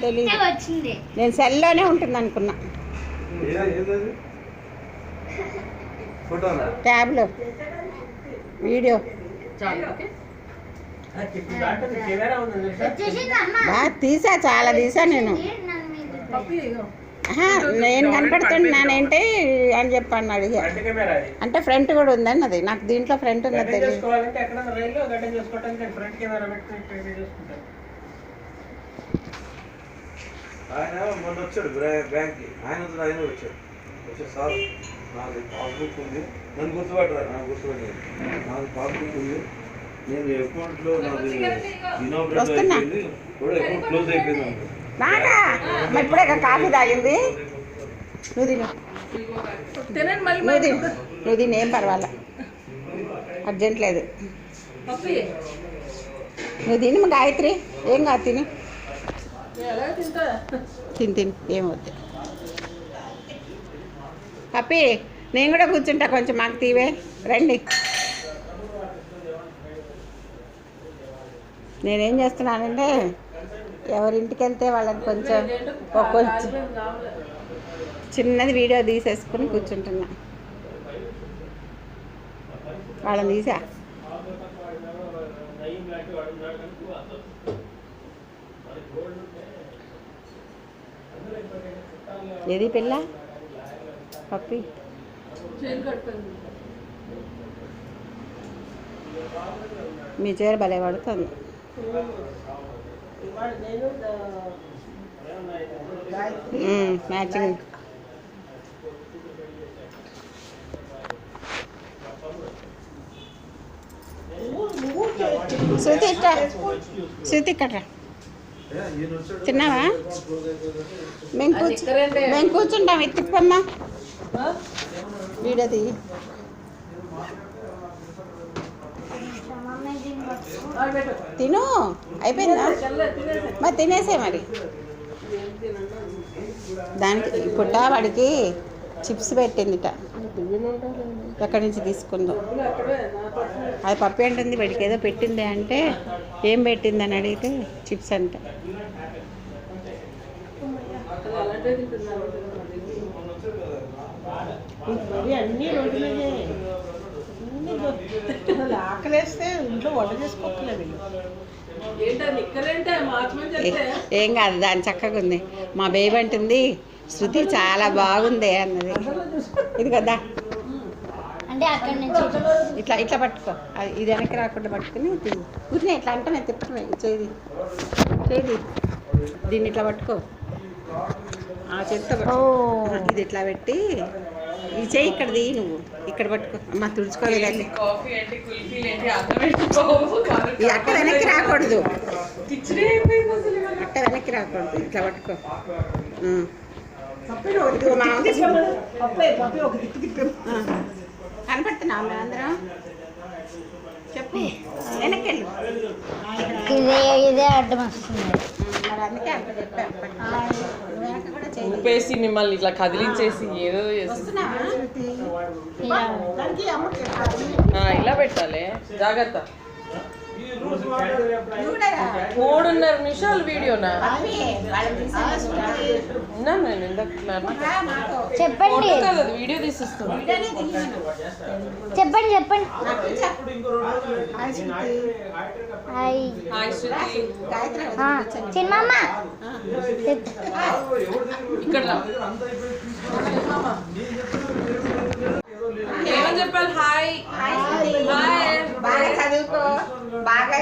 తెలియదు. నేను సెల్లోనే ఉంటుంది అనుకున్నా. ట్యాబ్లో వీడియో తీసా, చాలా తీసా నేను. నేను కనపడుతున్నానేంటి అని చెప్పాను అడిగా. అంటే ఫ్రంట్ కూడా ఉందండి అది. నాకు దీంట్లో ఫ్రంట్ ఉందా తెలియదు. ఆయన మొన్న వచ్చాడు బ్యాంక్కి. ఆయన వచ్చాడు. సార్ నాది పాస్బుక్ ఉంది, నన్ను గుర్తుపట్టరా? నాకు గుర్తుపట్టారు. నాది పాస్బుక్ ఉంది, నేను అకౌంట్లో నాది ఇనాపరేట్ అయిపోయింది, కూడా అకౌంట్ క్లోజ్ అయిపోయింది. ఇప్పుడే కాఫీ తాగింది. నువ్వు తిను, ఏం పర్వాలా, అర్జెంట్ లేదు. నువ్వు తిని గాయత్రి, ఏం కాదు తిని తిని ఏమవుద్ది. పప్పి నేను కూడా కూర్చుంటా, కొంచెం మాకు తీవే రండి. నేనేం చేస్తున్నానంటే ఎవరింటికి వెళ్తే వాళ్ళని కొంచెం చిన్నది వీడియో తీసేసుకుని కూర్చుంటున్నా. వాళ్ళని తీసా. ఏది పిల్ల పప్పి? మీ చీర భలే పడుతుంది. మ్యాచింగ్. శృతి ఇక్కడ తిన్నావా? మేము కూర్చుంటాం. తిప్పమ్మా వీడియో తీయి. తిను, అయిపోయిందా? మరి తినేసే. మరి దానికి పుట్ట వాడికి చిప్స్ పెట్టిందిట, ఎక్కడి నుంచి తీసుకుందో. అది పప్పి అంటుంది వాడికి ఏదో పెట్టింది అంటే, ఏం పెట్టిందని అడిగితే చిప్స్ అంట. అన్ని రోజులే ఆకలేస్తే ఇంట్లో వంట చేసుకోలేదు. ఏం కాదు, దాని చక్కగా ఉంది. మా బేబీ అంటుంది శృతి చాలా బాగుంది అన్నది. ఇది కదా అంటే అక్కడి నుంచి ఇట్లా ఇట్లా పట్టుకో, ఇది వెనక్కి రాకుండా పట్టుకుని కూర్చుని ఇట్లా అంటే నేను తిప్పమే చేది చేది. దీన్ని ఇట్లా పట్టుకో, ఆ చేతితో ఇది ఇట్లా పెట్టి ఈ చేయి ఇక్కడ దిగి, నువ్వు ఇక్కడ పట్టుకో. అమ్మ తుడుచుకోలేదు. ఈ అట్ట వెనక్కి రాకూడదు, అట్ట వెనక్కి రాకూడదు. ఇట్లా పట్టుకో. కనపడుతున్నావు మేమందరం? చెప్పు, వెనక్కి వెళ్ళు. ఇదే అడ్డం వస్తుంది. మరి అందుకే అట్లా చెప్పాను. వెనక్కి కూడా చేయి. ఊపేసి మిమ్మల్ని ఇట్లా కదిలించేసి ఏదో ఇలా పెట్టాలి. జాగ్రత్త. 3.5 నిమిషాలు వీడియోనా? నేను ఎందుకు చెప్పండి, వీడియో తీసిస్తాను. చెప్పండి చెప్పండి. చిన్నమ్మ ఇక్కడ ఏమని చెప్పాలి? హాయ్ బాగా చదువుకో, బాగా